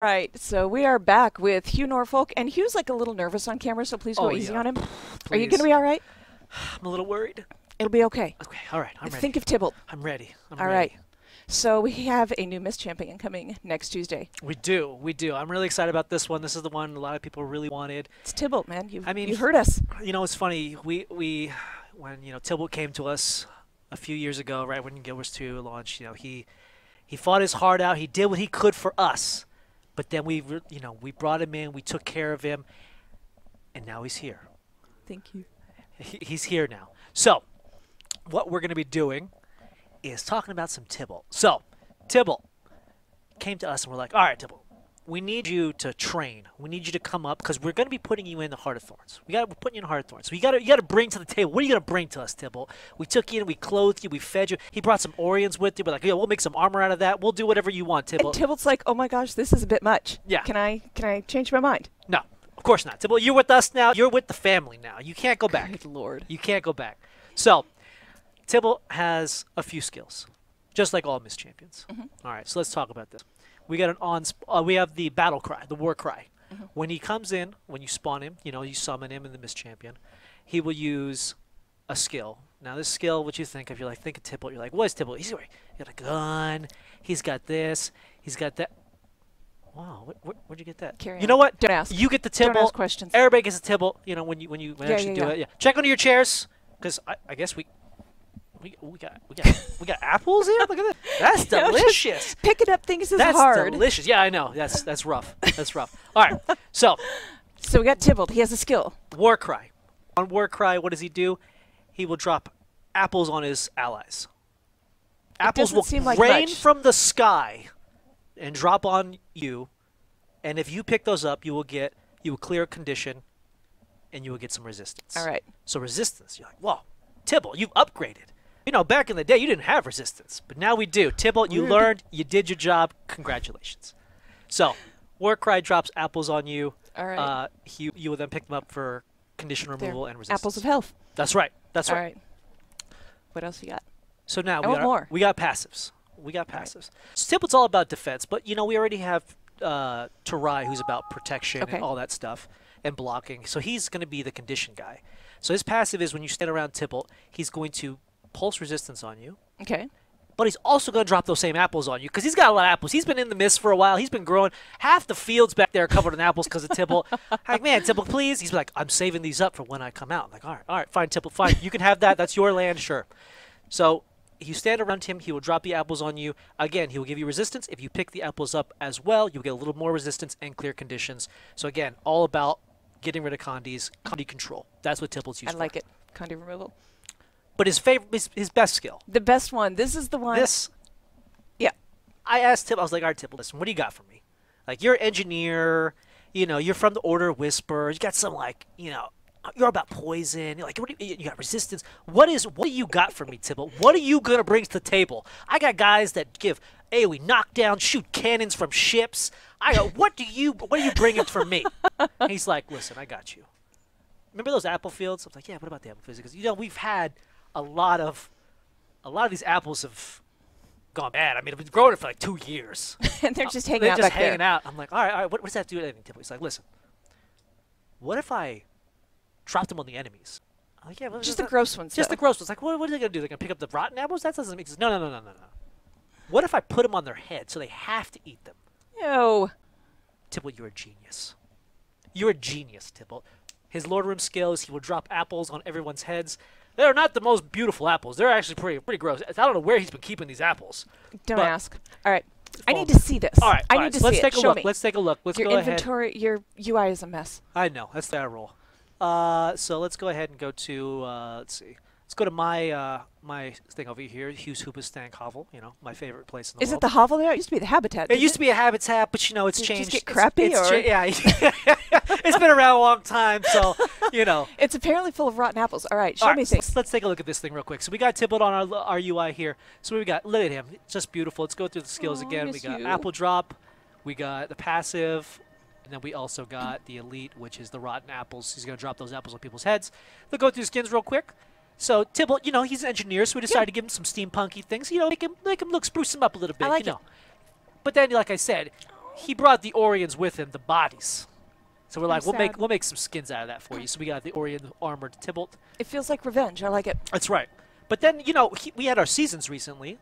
Right, so we are back with Hugh Norfolk, and Hugh's like a little nervous on camera, so please go easy on him. Are you going to be all right? I'm a little worried. It'll be okay. Okay, all right, I'm ready. Think of Tybalt. I'm ready. All right. So we have a new Miss Champion coming next Tuesday. We do. I'm really excited about this one. This is the one a lot of people really wanted. It's Tybalt, man. You heard us. You know, it's funny. When Tybalt came to us a few years ago, right when GW2 launched, he fought his heart out. He did what he could for us. But then we brought him in, we took care of him, and now he's here. Thank you. He's here now. So, what we're going to be doing is talking about some Tybalt. So, Tybalt came to us and we're like, all right, Tybalt, we need you to train. We need you to come up because we're going to be putting you in the Heart of Thorns. We're putting you in the Heart of Thorns. So you got to bring to the table. What are you going to bring to us, Tybalt? We took you in, we clothed you, we fed you. He brought some Orions with you. We're like, yeah, we'll make some armor out of that. We'll do whatever you want, Tybalt. And Tybalt's like, oh my gosh, this is a bit much. Yeah. Can I change my mind? No, of course not. Tybalt, you're with us now. You're with the family now. You can't go back. Good Lord. You can't go back. So, Tybalt has a few skills, just like all Miss Champions. All right, so let's talk about this. We got we have the battle cry, the war cry. When he comes in, when you spawn him, you summon him in the Miss Champion, he will use a skill. Now this skill, what you think of, you're like, think of Tybalt, you're like, what is Tybalt? He's got a gun, he's got this, he's got that. Wow, where'd you get that? Carry you know what? Don't ask. You get the Tybalt. Don't ask questions. Everybody gets a Tybalt, when you actually do it. Yeah. Check under your chairs, because I guess we got apples here. Look at that. That's delicious. Picking up things is hard. That's delicious. Yeah, I know. That's rough. That's rough. All right. So we got Tybalt. He has a skill. War Cry. On War Cry, what does he do? He will drop apples on his allies. Apples will rain from the sky and drop on you, and if you pick those up, you will clear a condition, and you will get some resistance. All right. So resistance. You're like, whoa, Tybalt, you've upgraded. Back in the day, you didn't have resistance, but now we do. Tybalt, you learned, you did your job. Congratulations. So, War Cry drops apples on you. All right. You will then pick them up for condition removal and resistance. Apples of health. That's right. That's right. All right. What else you got? So now we got passives. We got passives. Right. So Tybalt's all about defense, but we already have Tarai, who's about protection and all that stuff and blocking. So he's going to be the condition guy. So his passive is when you stand around Tybalt, he's going to pulse resistance on you. Okay. But he's also going to drop those same apples on you because he's got a lot of apples. He's been in the mist for a while. He's been growing. Half the fields back there are covered in apples because of Tybalt. Like, man, Tybalt, please. He's like, I'm saving these up for when I come out. I'm like, all right, fine, Tybalt, fine. You can have that. That's your land, sure. So you stand around him. He will drop the apples on you. Again, he will give you resistance. If you pick the apples up as well, you'll get a little more resistance and clear conditions. So again, all about getting rid of Condies, Condi control. That's what Tybalt's used for. I like it. Condi removal. But his best skill. The best one. This is the one. Yeah. I asked Tybalt, I was like, all right, Tybalt, listen, what do you got for me? Like, you're an engineer, you're from the Order of Whisper, you got some, you're about poison, you're like, you got resistance. What do you got for me, Tybalt? What are you going to bring to the table? I got guys that give AoE knockdown, shoot cannons from ships. I go, what are you bringing for me? And he's like, listen, I got you. Remember those apple fields? I was like, yeah, what about the apple fields? Because, we've had a lot of these apples have gone bad. I mean, I've been growing it for like 2 years. And they're just hanging out back there. I'm like, all right, what does that do to anything? He's like, listen, what if I drop them on the enemies? I'm like, yeah, just the gross ones. Just the gross ones. Like, what are they going to do? They're going to pick up the rotten apples? That doesn't make sense. No. What if I put them on their head so they have to eat them? No. Tybalt, you're a genius. You're a genius, Tybalt. His Lord Room skills, he will drop apples on everyone's heads. They're not the most beautiful apples. They're actually pretty gross. I don't know where he's been keeping these apples. Don't ask. All right. I need to see this. All right. I need to see it. Show me. Let's take a look. Let's go ahead. Your inventory, your UI is a mess. I know. That's the way I roll. So let's go ahead and go to, let's see. Let's go to my my thing over here, Hugh's Hoobastank Hovel, my favorite place in the world. Is it the hovel there? It used to be the habitat. It used to be a habitat, but it's changed. Did it just get crappy? Yeah. It's been around a long time, so, It's apparently full of rotten apples. All right, show me things. Let's take a look at this thing real quick. So we got Tybalt on our UI here. So we got, look at him. It's just beautiful. Let's go through the skills again. We got Apple Drop. We got the passive. And then we also got the elite, which is the rotten apples. He's going to drop those apples on people's heads. Let's go through the skins real quick. So Tybalt, he's an engineer, so we decided to give him some steampunky things. Make him look, spruce him up a little bit. I like it. But then, like I said, he brought the Orions with him, the bodies. So we're like, sad. we'll make some skins out of that for you. So we got the Orion armored Tybalt. It feels like revenge. I like it. That's right. But then, you know, we had our seasons recently,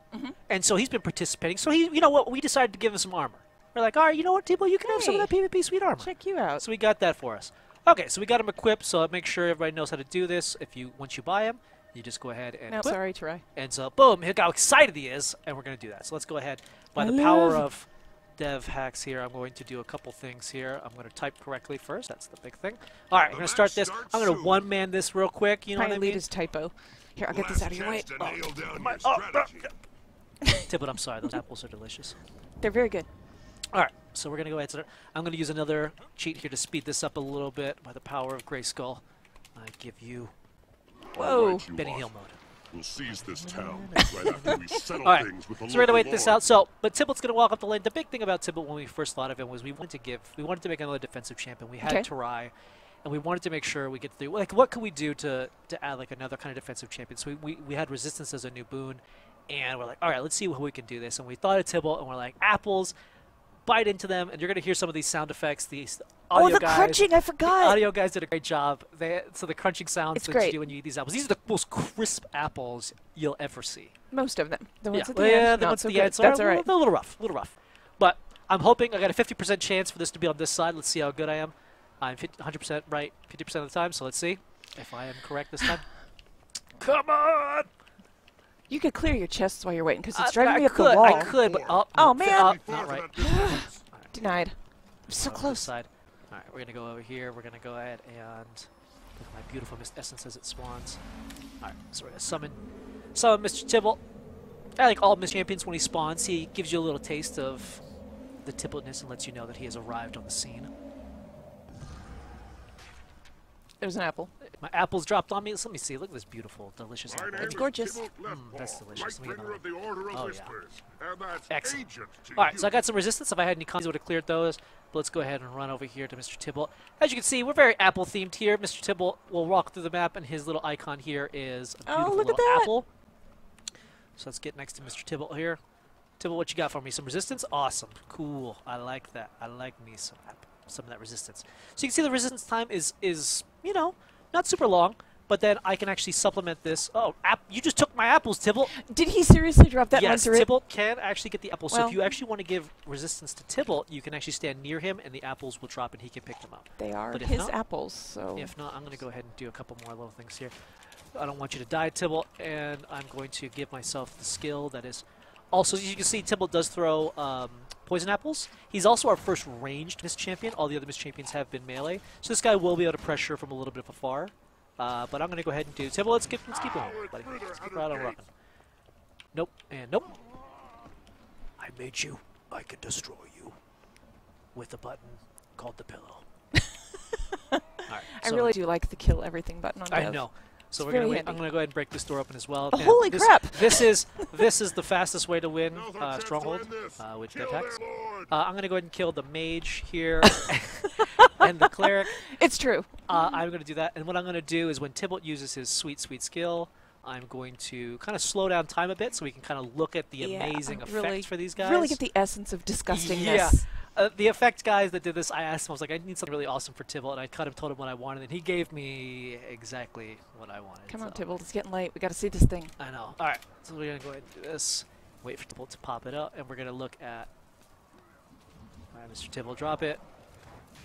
and so he's been participating. So he, you know what, we decided to give him some armor. We're like, all right, you know what, Tybalt, you can have some of that PvP sweet armor. Check you out. So we got that for us. Okay, so we got him equipped. So make sure everybody knows how to do this. Once you buy him, you just go ahead and No, equip. sorry, Terai. And so, boom, look how excited he is, and we're going to do that. So let's go ahead. By the power of dev hacks here, I'm going to do a couple things here. I'm going to type correctly first. That's the big thing. All right, we're going to start this. I'm going to one-man this real quick. You know what I mean? His typo. Here, I'll get this out of your way. Tybalt, I'm sorry. Those apples are delicious. They're very good. All right, so we're going to go ahead and start. I'm going to use another cheat here to speed this up a little bit. By the power of Grayskull, I give you Whoa. Benny Hill mode. We'll seize this town right after we settle All right, things with the so we're gonna wait local this lord. out. So, but Tybalt's gonna walk up the lane. The big thing about Tybalt when we first thought of him was we wanted to make another defensive champion. We had Terai, and we wanted to make sure we get through. Like, what could we do to add like another kind of defensive champion? So we had resistance as a new boon, and we're like, all right, let's see how we can do this. And we thought of Tybalt, and we're like, apples, bite into them, and you're gonna hear some of these sound effects. These audio guys, crunching! I forgot. The audio guys did a great job. So the crunching sounds that great. you do when you eat these apples. These are the most crisp apples you'll ever see. Most of them. The ones at the the end. ones at the good. end. So That's they're all right. a little rough. But I'm hoping I got a 50% chance for this to be on this side. Let's see how good I am. I'm 100% right 50% of the time, so let's see if I am correct this time. Come on! You could clear your chests while you're waiting, because it's driving me up the I wall. could, but Oh, man. not right. Denied. I'm so On this close. side. All right, we're gonna go over here. We're gonna go ahead and look at my beautiful mist essence as it spawns. All right, so we're gonna summon Mr. Tybalt. I like all Mist Champions when he spawns. He gives you a little taste of the Tybaltness and lets you know that he has arrived on the scene. There's an apple. My apples dropped on me. Let me see. Look at this beautiful, delicious My apple. name It's is gorgeous. Tybalt That's Leftpaw, delicious. Let me get Lightbringer of the Order of Oh, yeah. Whispers, and that's Excellent. agent to All right, you. so I got some resistance. If I had any cons, I would have cleared those. But let's go ahead and run over here to Mr. Tybalt. As you can see, we're very apple-themed here. Mr. Tybalt will walk through the map, and his little icon here is a beautiful look at little that. apple. So let's get next to Mr. Tybalt here. Tybalt, what you got for me? Some resistance? Awesome. Cool. I like that. I like me some of that resistance. So you can see the resistance time is you know, not super long. But then I can actually supplement this. Oh, you just took my apples, Tybalt. Did he seriously drop that one Yes, through it? Tybalt can actually get the apples. So Well- if you actually want to give resistance to Tybalt, you can actually stand near him, and the apples will drop, and he can pick them up. They are But if his not- apples, so... If not, I'm going to go ahead and do a couple more little things here. I don't want you to die, Tybalt, and I'm going to give myself the skill that is... Also, as you can see, Tybalt does throw poison apples. He's also our first ranged Mist Champion. All the other Mist Champions have been melee. So this guy will be able to pressure from a little bit of afar. But I'm going to go ahead and do... Tybalt, let's keep going, buddy. Let's keep right on rocking. Nope, and nope. I made you. I can destroy you. With a button called the pillow. All right, I really do like the kill everything button on I Dev. know. So It's we're very gonna handy. I'm gonna go ahead and break this door open as well. Oh, holy crap! This is the fastest way to win Now's our chance to Stronghold end this. with Kill Death their lord. I'm gonna go ahead and kill the mage here and the cleric. It's true. I'm gonna do that, and what I'm gonna do is when Tybalt uses his sweet skill, I'm going to kind of slow down time a bit so we can kind of look at the amazing effects really, for these guys. Really get the essence of disgustingness. Yeah. The effect guys that did this, I asked him, I was like, I need something really awesome for Tybalt, and I kind of told him what I wanted, and he gave me exactly what I wanted. Come on, so. Tybalt. It's getting late. We got to see this thing. I know. All right, so we're going to go ahead and do this. Wait for Tybalt to pop it up, and we're going to look at... All right, Mr. Tybalt, drop it.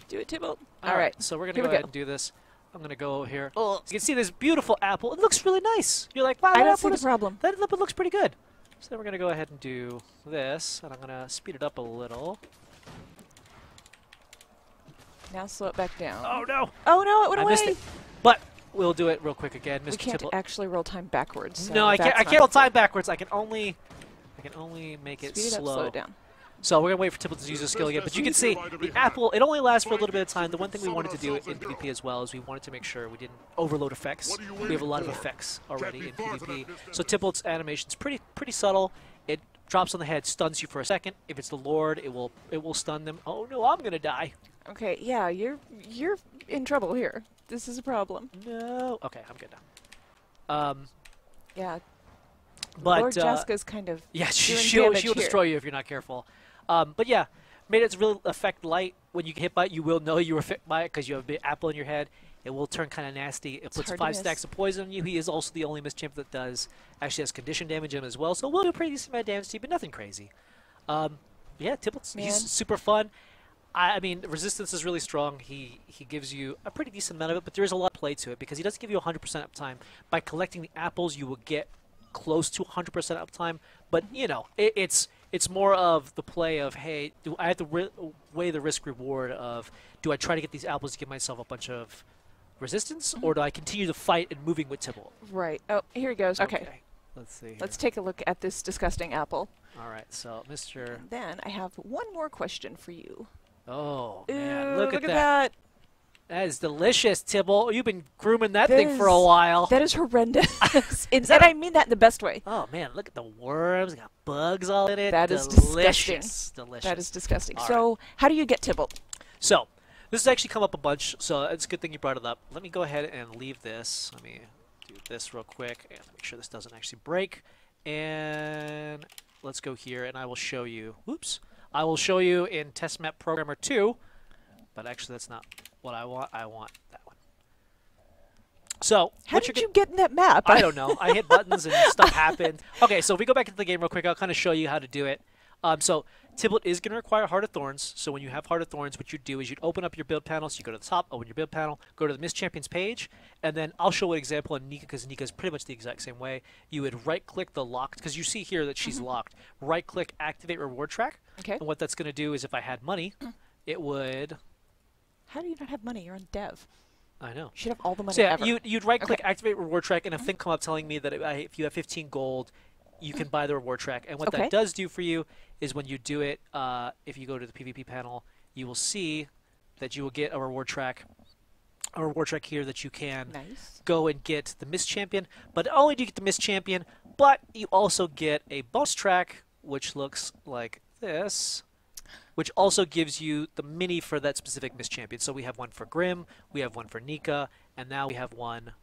Do it, Tybalt. All right, so we're going to Here go we ahead go. and do this. I'm going to go over here. Oh, so you can see this beautiful apple. It looks really nice. You're like, wow, I that don't apple see the is- problem. That looks pretty good. So then we're going to go ahead and do this, and I'm going to speed it up a little. Now slow it back down. Oh, no. Oh, no, it went I away. missed it. But we'll do it real quick again, Mr. We can't Tybalt. actually roll time backwards. So No, I can't. I that's can't roll not time backwards. I can only make it Speed it up, slow. slow it down. So we're gonna wait for Tybalt to use his skill again. But you can see the apple. It only lasts for a little bit of time. The one thing we wanted to do in PvP as well is we wanted to make sure we didn't overload effects. We have a lot of effects already in PvP. So Tybalt's animation's pretty subtle. It drops on the head, stuns you for a second. If it's the Lord, it will stun them. Oh no, I'm gonna die. Okay, yeah, you're in trouble here. This is a problem. No. Okay, I'm good now. Yeah. But Lord Jaska's kind of yeah, doing she'll damage destroy you if you're not careful. But yeah, made it really affect light. When you get hit by it, you will know you were hit by it because you have a big apple in your head. It will turn kind of nasty. It puts 5 stacks of poison on you. He is also the only Mist champ that actually has condition damage in him as well. So we'll do a pretty decent amount of damage to you, but nothing crazy. Yeah, Tybalt's he's super fun. I mean, resistance is really strong. He gives you a pretty decent amount of it, but there is a lot of play to it because he doesn't give you 100% uptime. By collecting the apples, you will get close to 100% uptime. But you know, it's more of the play of, hey, do I have to weigh the risk reward of, do I try to get these apples to give myself a bunch of resistance, or do I continue to fight and moving with Tybalt? Right. Oh, here he goes. Okay. Let's see. Let's take a look at this disgusting apple. All right. So, Mr. And then I have one more question for you. Oh, man. Ooh, Look at at that. That is delicious, Tybalt. You've been grooming that thing for a while. That is horrendous. And I mean that in the best way. Oh, man. Look at the worms. Got bugs all in it. That is delicious. Delicious. That is disgusting. All so, how do you get Tybalt? So, this has actually come up a bunch, so it's a good thing you brought it up. Let me go ahead and leave this. Let me do this real quick and make sure this doesn't actually break. And let's go here, and I will show you. Whoops. I will show you in Test Map Programmer 2, but actually that's not what I want. I want that one. So, how did you get in that map? I don't know. I hit buttons and stuff happened. Okay, so if we go back into the game real quick, I'll kind of show you how to do it. So Tybalt is going to require Heart of Thorns. So when you have Heart of Thorns, what you do is you'd open up your build panel. So you go to the top, open your build panel, go to the Mist Champions page, and then I'll show an example on Nika because Nika is pretty much the exact same way. You would right-click the locked, because you see here that she's locked. Right-click Activate Reward Track. Okay. And what that's going to do is if I had money, it would... How do you not have money? You're on dev. I know. You should have all the money so yeah, ever. You'd right-click Activate Reward Track, and a thing come up telling me that if you have 15 gold, you can buy the reward track. And what that does do for you is when you do it, if you go to the PvP panel, you will see that you will get a reward track here that you can go and get the Mist Champion. But not only do you get the Mist Champion, but you also get a bonus track, which looks like this, which also gives you the mini for that specific Mist Champion. So we have one for Grim, we have one for Nika, and now we have one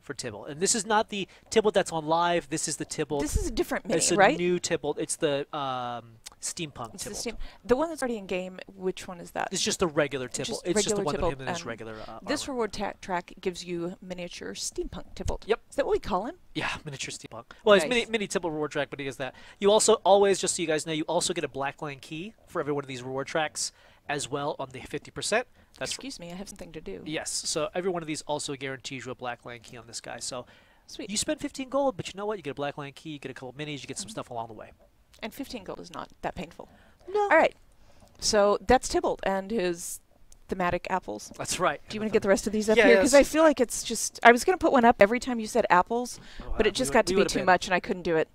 for Tybalt. And this is not the Tybalt that's on live. This is the Tybalt. This is a different mini, it's a right? new Tybalt. It's the steampunk Tybalt. The one that's already in game, which one is that? It's just the regular Tybalt. It's just the one with him in his regular this reward track gives you miniature steampunk Tybalt. Yep. Is that what we call him? Yeah, miniature steampunk. Well, it's mini Tybalt reward track, but he has that. You also always, just so you guys know, you also get a blackline key for every one of these reward tracks as well on the 50%. Excuse me, I have something to do. Yes, so every one of these also guarantees you a blackline key on this guy. So sweet. You spend 15 gold, but you know what? You get a blackline key, you get a couple minis, you get some stuff along the way. And 15 gold is not that painful. No. All right. So that's Tybalt and his thematic apples. That's right. Do you want to get the rest of these up here? Because I feel like it's just... I was going to put one up every time you said apples, but it just got to be too much and I couldn't do it.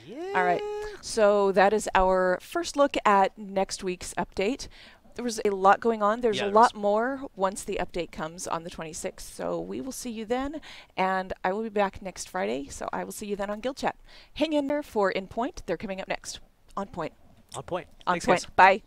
Yeah. All right. So that is our first look at next week's update. There was a lot going on. There's a lot more once the update comes on the 26th. So we will see you then. And I will be back next Friday. So I will see you then on Guild Chat. Hang in there for In Point. They're coming up next. On Point. On point. On Thanks, Point. guys. Bye.